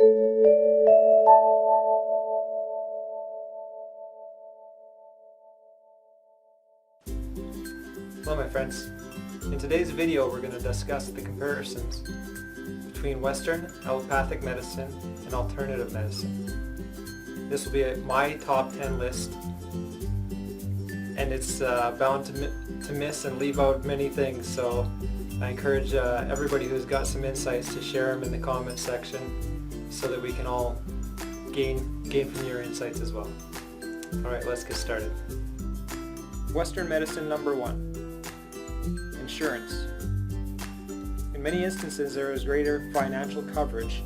Hello my friends. In today's video we're going to discuss the comparisons between Western allopathic medicine and alternative medicine. This will be my top 10 list, and it's bound to miss and leave out many things, so I encourage everybody who's got some insights to share them in the comment section so that we can all gain from your insights as well. Alright, let's get started. Western medicine number 1. Insurance. In many instances there is greater financial coverage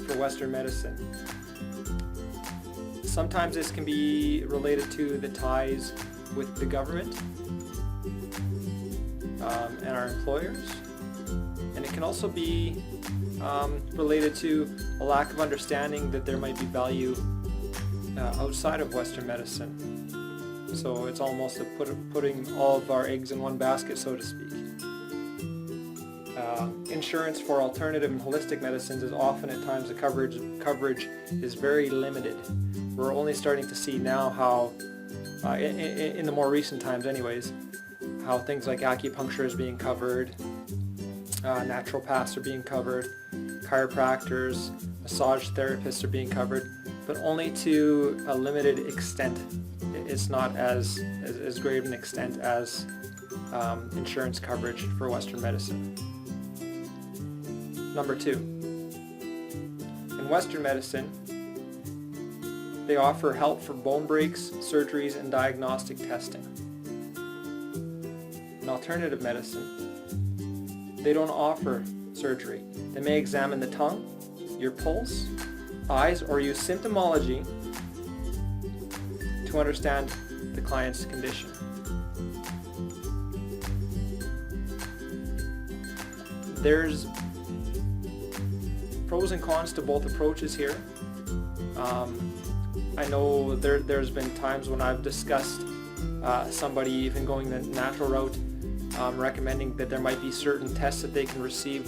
for Western medicine. Sometimes this can be related to the ties with the government and our employers, and it can also be related to a lack of understanding that there might be value outside of Western medicine. So it's almost a putting all of our eggs in one basket, so to speak. Insurance for alternative and holistic medicines is often at times the coverage is very limited. We're only starting to see now how, in the more recent times anyways, how things like acupuncture is being covered, naturopaths are being covered, chiropractors, massage therapists are being covered, but only to a limited extent. It's not as great an extent as insurance coverage for Western medicine. Number 2. In Western medicine, they offer help for bone breaks, surgeries, and diagnostic testing. In alternative medicine, they don't offer surgery. They may examine the tongue, your pulse, eyes, or use symptomology to understand the client's condition. There's pros and cons to both approaches here. I know there's been times when I've discussed somebody even going the natural route, recommending that there might be certain tests that they can receive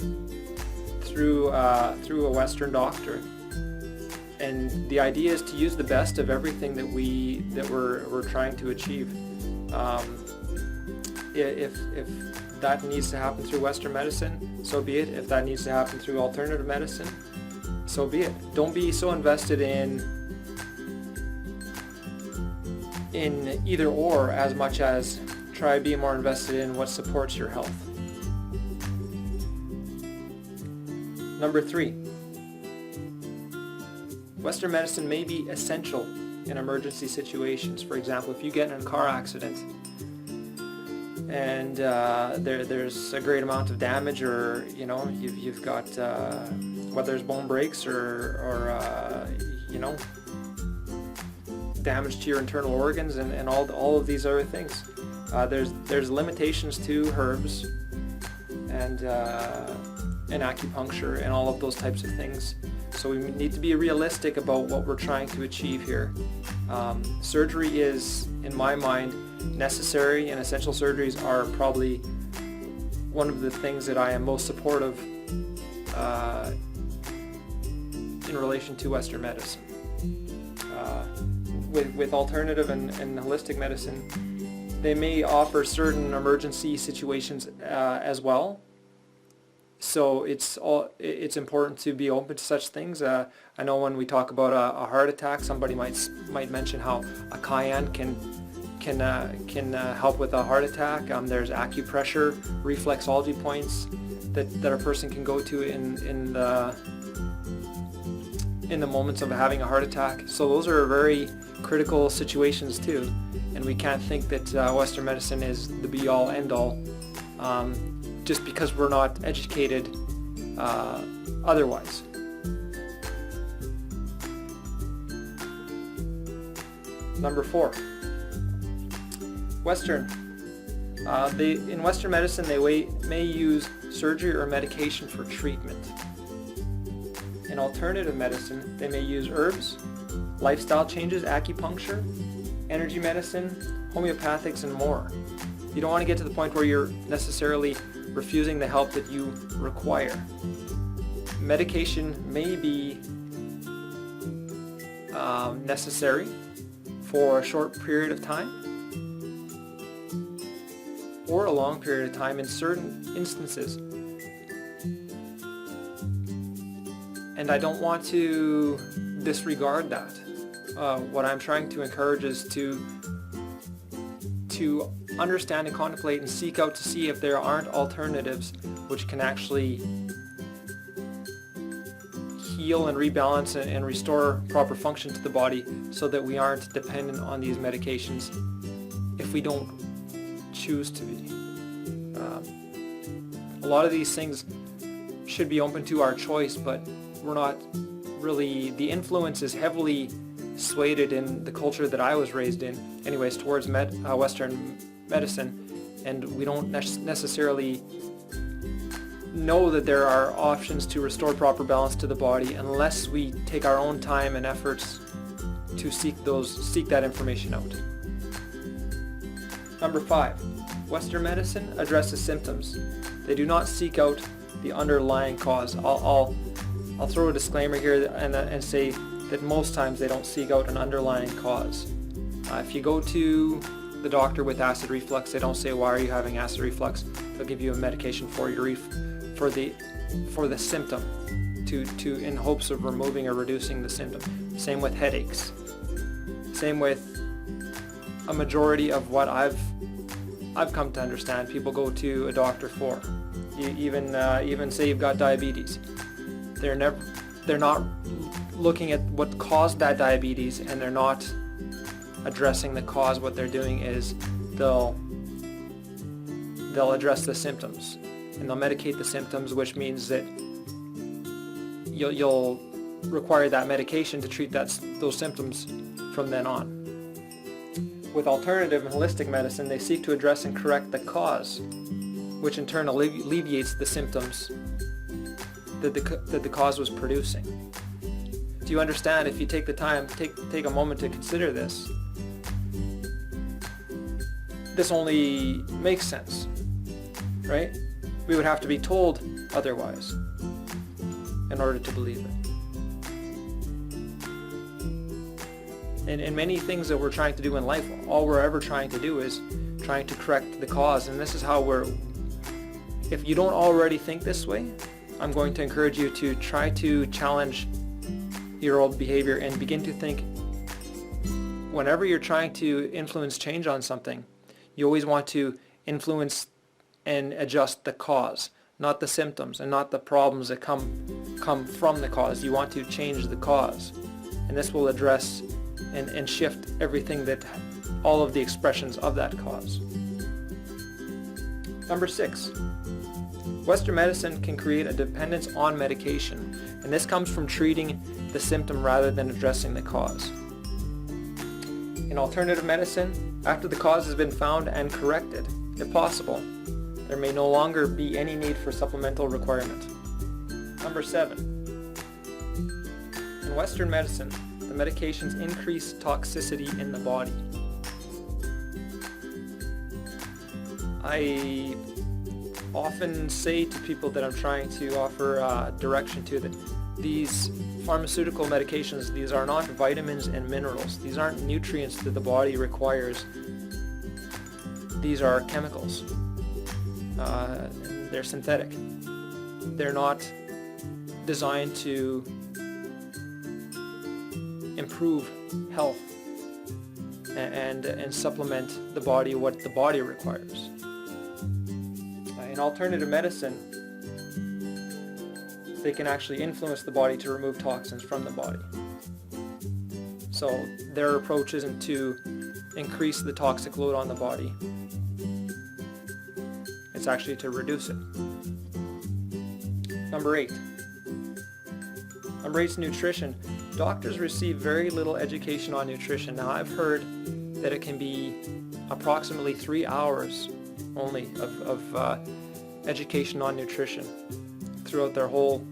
through a Western doctor. And the idea is to use the best of everything that we're trying to achieve. If that needs to happen through Western medicine, so be it. If that needs to happen through alternative medicine, so be it. Don't be so invested in either or as much as try to be more invested in what supports your health. Number 3. Western medicine may be essential in emergency situations. For example, if you get in a car accident and there's a great amount of damage, or you've got whether it's bone breaks or damage to your internal organs and all of these other things. There's limitations to herbs and acupuncture and all of those types of things. So we need to be realistic about what we're trying to achieve here. Surgery is, in my mind, necessary, and essential surgeries are probably one of the things that I am most supportive in relation to Western medicine. With alternative and holistic medicine, they may offer certain emergency situations as well. So it's important to be open to such things. I know when we talk about a heart attack, somebody might mention how a cayenne can help with a heart attack. There's acupressure, reflexology points that a person can go to in the moments of having a heart attack. So those are very critical situations too, and we can't think that Western medicine is the be-all, end-all. Just because we're not educated otherwise. Number 4. Western. In Western medicine, they may use surgery or medication for treatment. In alternative medicine, they may use herbs, lifestyle changes, acupuncture, energy medicine, homeopathics, and more. You don't want to get to the point where you're necessarily refusing the help that you require. medication may be necessary for a short period of time or a long period of time in certain instances. And I don't want to disregard that. What I'm trying to encourage is to understand and contemplate and seek out to see if there aren't alternatives which can actually heal and rebalance and restore proper function to the body, so that we aren't dependent on these medications if we don't choose to be. A lot of these things should be open to our choice, but we're not really. The influence is heavily swayed in the culture that I was raised in anyways towards Western medicine, and we don't necessarily know that there are options to restore proper balance to the body unless we take our own time and efforts to seek that information out. Number 5, Western medicine addresses symptoms. They do not seek out the underlying cause. I'll throw a disclaimer here and say that most times they don't seek out an underlying cause. If you go to the doctor with acid reflux, they don't say, why are you having acid reflux? They'll give you a medication for the symptom, to in hopes of removing or reducing the symptom. Same with headaches. Same with a majority of what I've come to understand people go to a doctor for. Even say you've got diabetes. They're not looking at what caused that diabetes, and they're not addressing the cause. What they're doing is they'll address the symptoms, and they'll medicate the symptoms, which means that you'll require that medication to treat those symptoms from then on. With alternative and holistic medicine, they seek to address and correct the cause, which in turn alleviates the symptoms that the cause was producing. Do you understand? If you take the time, take a moment to consider this, this only makes sense, right? We would have to be told otherwise in order to believe it. And many things that we're trying to do in life, all we're ever trying to do is trying to correct the cause. And this is how if you don't already think this way, I'm going to encourage you to try to challenge your old behavior and begin to think, whenever you're trying to influence change on something, you always want to influence and adjust the cause, not the symptoms and not the problems that come from the cause. You want to change the cause, and this will address and shift everything, all of the expressions of that cause. Number 6, Western medicine can create a dependence on medication, and this comes from treating the symptom rather than addressing the cause. In alternative medicine, after the cause has been found and corrected, if possible, there may no longer be any need for supplemental requirement. Number 7, in Western medicine, the medications increase toxicity in the body. I often say to people that I'm trying to offer direction to that these pharmaceutical medications, these are not vitamins and minerals. These aren't nutrients that the body requires. These are chemicals. They're synthetic. They're not designed to improve health and supplement the body, what the body requires. In alternative medicine, they can actually influence the body to remove toxins from the body. So their approach isn't to increase the toxic load on the body. It's actually to reduce it. Number 8. Number 8 is nutrition. Doctors receive very little education on nutrition. Now, I've heard that it can be approximately 3 hours only of education on nutrition throughout their whole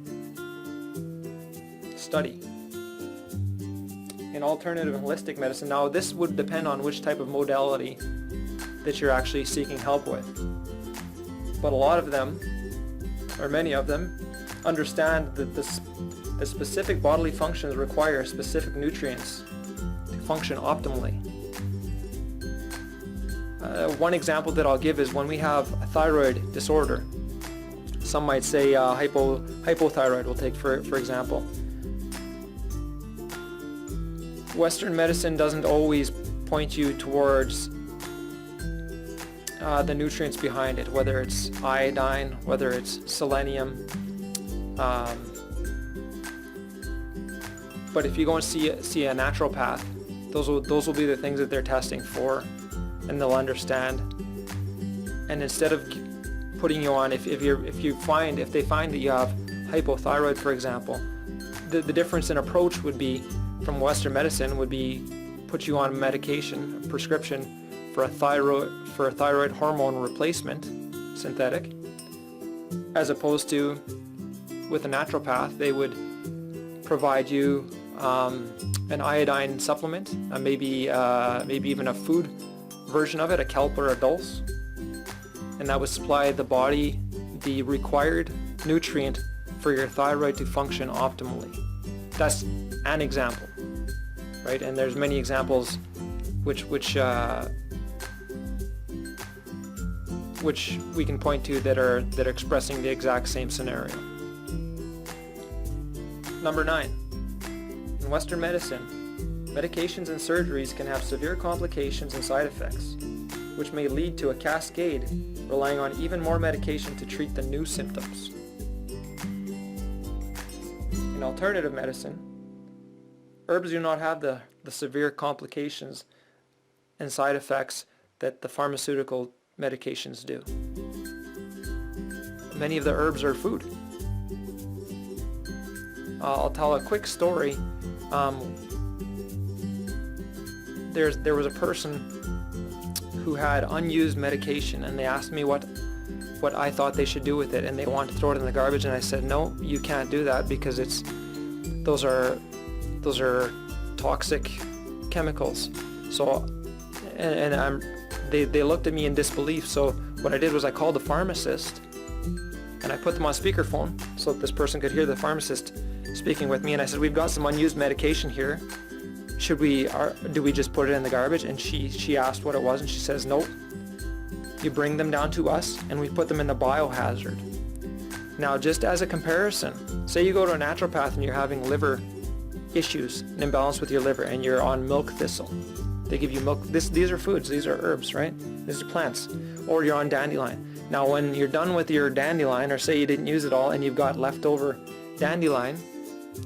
study. In alternative and holistic medicine, now this would depend on which type of modality that you're actually seeking help with. But a lot of them, or many of them, understand that the specific bodily functions require specific nutrients to function optimally. One example that I'll give is when we have a thyroid disorder. Some might say hypothyroid, we'll take for example. Western medicine doesn't always point you towards the nutrients behind it, whether it's iodine, whether it's selenium. But if you go and see a naturopath, those will be the things that they're testing for, and they'll understand. And instead of putting you on, if they find that you have hypothyroid, for example, the difference in approach would be from Western medicine would be put you on medication, a prescription for a thyroid hormone replacement, synthetic, as opposed to with a naturopath they would provide you an iodine supplement, maybe even a food version of it, a kelp or a dulse, and that would supply the body the required nutrient for your thyroid to function optimally. That's an example, right? And there's many examples which we can point to that are expressing the exact same scenario. Number 9. In Western medicine, medications and surgeries can have severe complications and side effects, which may lead to a cascade relying on even more medication to treat the new symptoms. In alternative medicine, herbs do not have the severe complications and side effects that the pharmaceutical medications do. Many of the herbs are food. I'll tell a quick story. There was a person who had unused medication, and they asked me what I thought they should do with it, and they wanted to throw it in the garbage, and I said, no, you can't do that because those are toxic chemicals. So, they looked at me in disbelief. So what I did was I called the pharmacist, and I put them on speakerphone so that this person could hear the pharmacist speaking with me, and I said, we've got some unused medication here. Do we just put it in the garbage? And she asked what it was, and she says, nope. You bring them down to us, and we put them in the biohazard. Now, just as a comparison, say you go to a naturopath and you're having liver issues, an imbalance with your liver, and you're on milk thistle. They give you milk. These are foods. These are herbs, right? These are plants. Or you're on dandelion. Now, when you're done with your dandelion, or say you didn't use it all and you've got leftover dandelion,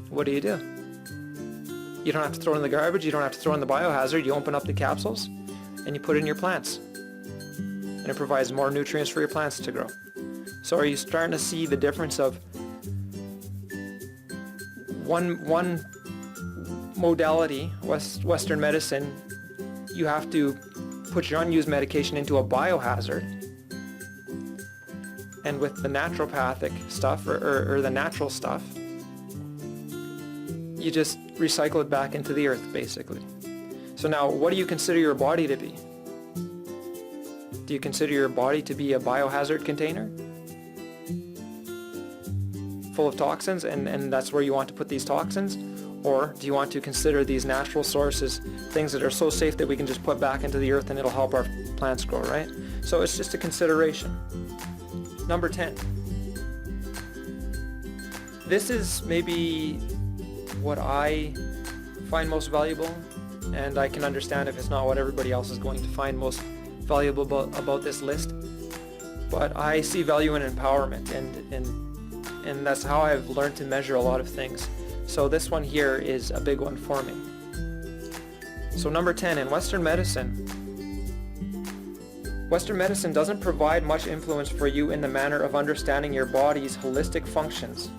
what do? You don't have to throw it in the garbage. You don't have to throw it in the biohazard. You open up the capsules and you put it in your plants. And it provides more nutrients for your plants to grow. So are you starting to see the difference of one modality, Western medicine, you have to put your unused medication into a biohazard, and with the naturopathic stuff or the natural stuff, you just recycle it back into the earth, basically. So now, what do you consider your body to be? Do you consider your body to be a biohazard container full of toxins, and that's where you want to put these toxins? Or do you want to consider these natural sources, things that are so safe that we can just put back into the earth and it'll help our plants grow, right? So it's just a consideration. Number 10. This is maybe what I find most valuable, and I can understand if it's not what everybody else is going to find most valuable about this list. But I see value in empowerment, and that's how I've learned to measure a lot of things. So this one here is a big one for me. So number 10, in Western medicine doesn't provide much influence for you in the manner of understanding your body's holistic functions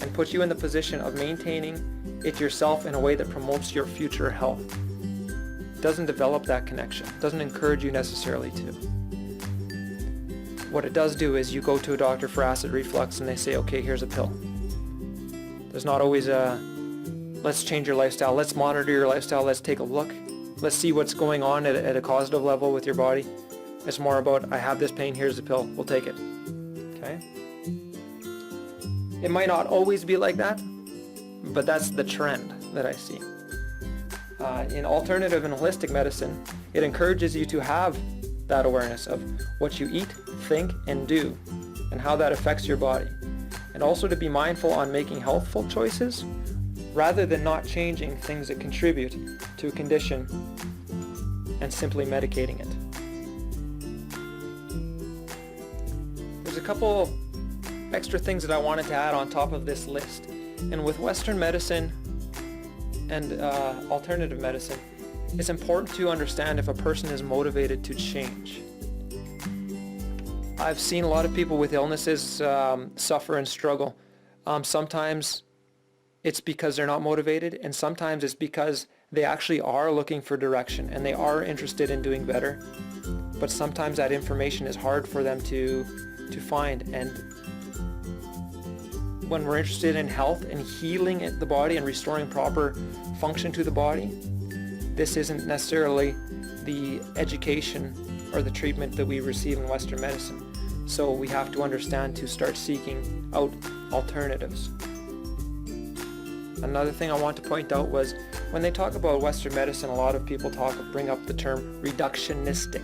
and put you in the position of maintaining it yourself in a way that promotes your future health. It doesn't develop that connection. It doesn't encourage you necessarily to. What it does do is you go to a doctor for acid reflux and they say, okay, here's a pill. There's not always a, let's change your lifestyle, let's monitor your lifestyle, let's take a look, let's see what's going on at a causative level with your body. It's more about, I have this pain, here's the pill, we'll take it. Okay? It might not always be like that, but that's the trend that I see. In alternative and holistic medicine, it encourages you to have that awareness of what you eat, think, and do, and how that affects your body. And also to be mindful on making healthful choices rather than not changing things that contribute to a condition and simply medicating it. There's a couple extra things that I wanted to add on top of this list. And with Western medicine and alternative medicine, it's important to understand if a person is motivated to change. I've seen a lot of people with illnesses suffer and struggle. Sometimes it's because they're not motivated, and sometimes it's because they actually are looking for direction and they are interested in doing better. But sometimes that information is hard for them to find. And when we're interested in health and healing the body and restoring proper function to the body, this isn't necessarily the education or the treatment that we receive in Western medicine. So we have to understand to start seeking out alternatives. Another thing I want to point out was when they talk about Western medicine, a lot of people bring up the term reductionistic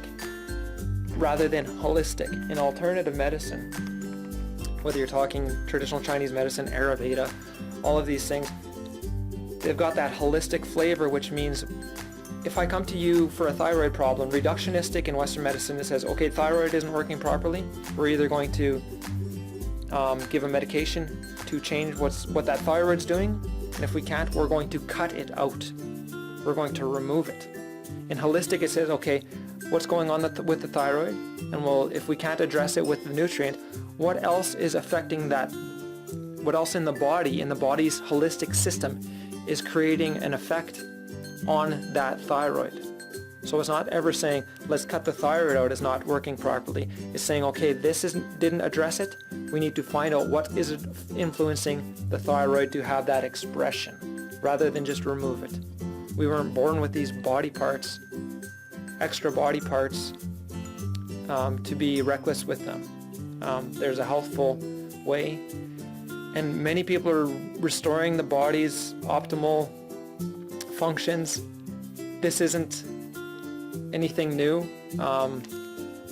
rather than holistic. In alternative medicine, whether you're talking traditional Chinese medicine, Ayurveda, all of these things, they've got that holistic flavor, which means if I come to you for a thyroid problem, reductionistic in Western medicine, it says, okay, thyroid isn't working properly. We're either going to give a medication to change what that thyroid's doing, and if we can't, we're going to cut it out. We're going to remove it. In holistic, it says, okay, what's going on with the thyroid? And well, if we can't address it with the nutrient, what else is affecting that? What else in the body's holistic system is creating an effect on that thyroid? So it's not ever saying, let's cut the thyroid out, it's not working properly. It's saying, okay, didn't address it. We need to find out what is influencing the thyroid to have that expression, rather than just remove it. We weren't born with these body parts, extra body parts, to be reckless with them. There's a healthful way, and many people are restoring the body's optimal functions. This isn't anything new.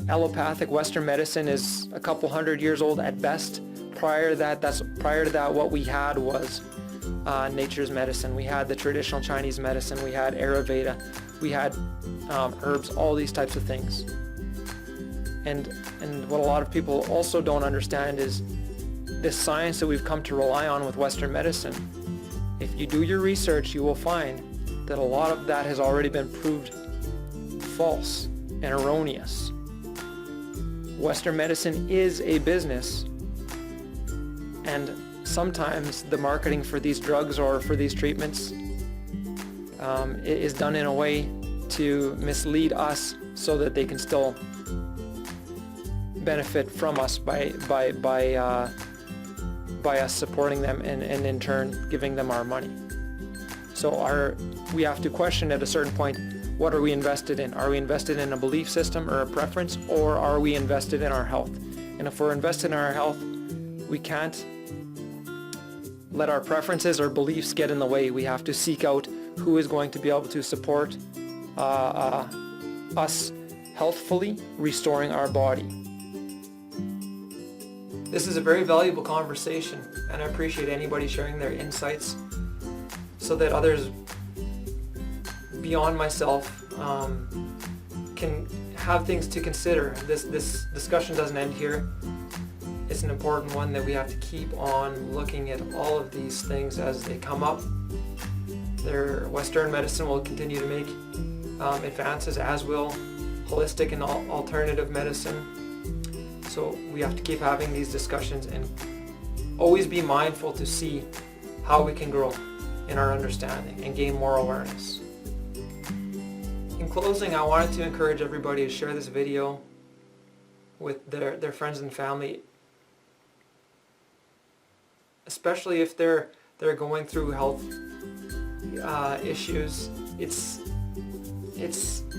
Allopathic Western medicine is a couple hundred years old at best. Prior to that, what we had was nature's medicine. We had the traditional Chinese medicine. We had Ayurveda. We had herbs, all these types of things. And what a lot of people also don't understand is this science that we've come to rely on with Western medicine. If you do your research, you will find that a lot of that has already been proved false and erroneous. Western medicine is a business, and sometimes the marketing for these drugs or for these treatments is done in a way to mislead us so that they can still benefit from us by us supporting them and in turn giving them our money. So we have to question at a certain point, what are we invested in? Are we invested in a belief system or a preference, or are we invested in our health? And if we're invested in our health, we can't let our preferences or beliefs get in the way. We have to seek out who is going to be able to support us healthfully restoring our body. This is a very valuable conversation, and I appreciate anybody sharing their insights so that others beyond myself can have things to consider. This discussion doesn't end here. It's an important one that we have to keep on looking at all of these things as they come up. Western medicine will continue to make advances, as will holistic and alternative medicine. So we have to keep having these discussions and always be mindful to see how we can grow in our understanding and gain more awareness. In closing, I wanted to encourage everybody to share this video with their friends and family, especially if they're going through health issues.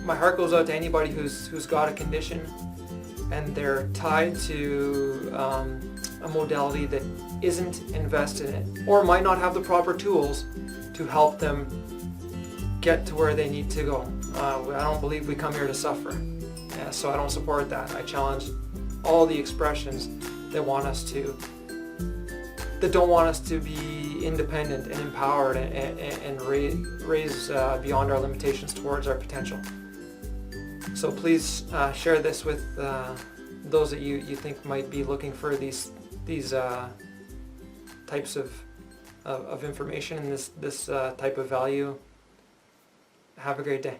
My heart goes out to anybody who's got a condition and they're tied to a modality that isn't invested in, or might not have the proper tools to help them get to where they need to go. I don't believe we come here to suffer, so I don't support that. I challenge all the expressions that don't want us to be independent and empowered and raise beyond our limitations towards our potential. So please share this with those that you think might be looking for these types of information and this type of value. Have a great day.